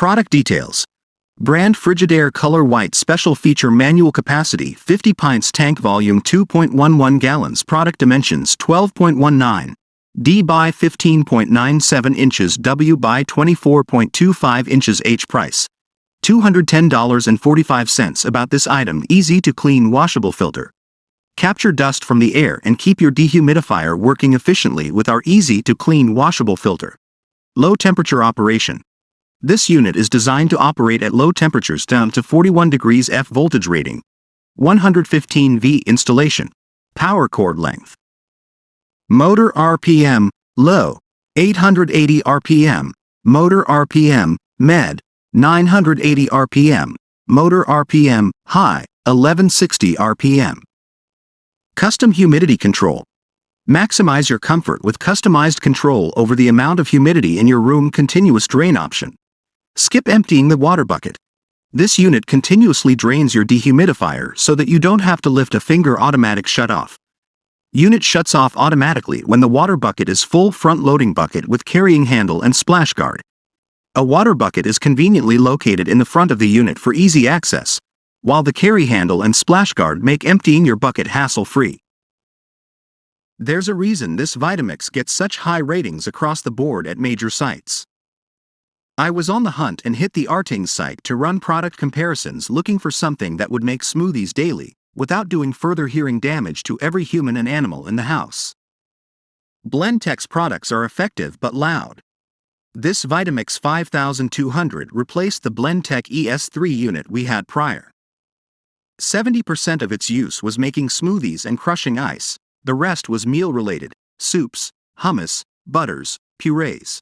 Product details. Brand Frigidaire Color White Special Feature Manual Capacity 50 pints Tank Volume 2.11 gallons Product Dimensions 12.19 D by 15.97 inches W by 24.25 inches H Price $210.45 About this item: easy to clean washable filter. Capture dust from the air and keep your dehumidifier working efficiently with our easy to clean washable filter. Low temperature operation. This unit is designed to operate at low temperatures down to 41 degrees F. Voltage rating 115 V. Installation. Power cord length. Motor RPM low 880 RPM. Motor RPM med 980 RPM. Motor RPM high 1160 RPM. Custom humidity control. Maximize your comfort with customized control over the amount of humidity in your room. Continuous drain option. Skip emptying the water bucket. This unit continuously drains your dehumidifier so that you don't have to lift a finger. Automatic shut-off. Unit shuts off automatically when the water bucket is full. Front-loading bucket with carrying handle and splash guard. A water bucket is conveniently located in the front of the unit for easy access, while the carry handle and splash guard make emptying your bucket hassle-free. There's a reason this Vitamix gets such high ratings across the board at major sites. I was on the hunt and hit the Artings site to run product comparisons, looking for something that would make smoothies daily, without doing further hearing damage to every human and animal in the house. Blendtec's products are effective but loud. This Vitamix 5200 replaced the Blendtec ES3 unit we had prior. 70% of its use was making smoothies and crushing ice, the rest was meal-related: soups, hummus, butters, purees.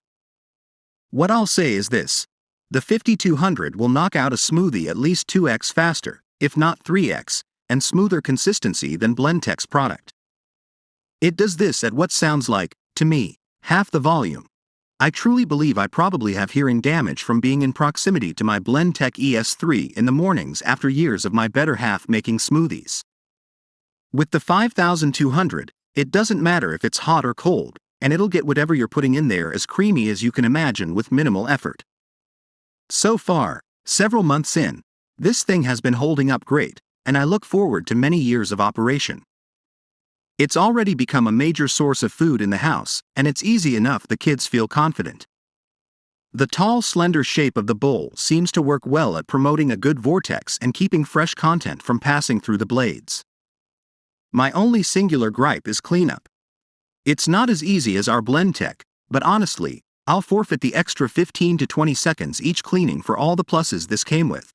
What I'll say is this: the 5200 will knock out a smoothie at least 2x faster, if not 3x, and smoother consistency than Blendtec's product. It does this at what sounds like, to me, half the volume. I truly believe I probably have hearing damage from being in proximity to my Blendtec ES3 in the mornings after years of my better half making smoothies. With the 5200, it doesn't matter if it's hot or cold, and it'll get whatever you're putting in there as creamy as you can imagine with minimal effort. So far, several months in, this thing has been holding up great, and I look forward to many years of operation. It's already become a major source of food in the house, and it's easy enough the kids feel confident. The tall, slender shape of the bowl seems to work well at promoting a good vortex and keeping fresh content from passing through the blades. My only singular gripe is cleanup. It's not as easy as our Blendtec, but honestly, I'll forfeit the extra 15 to 20 seconds each cleaning for all the pluses this came with.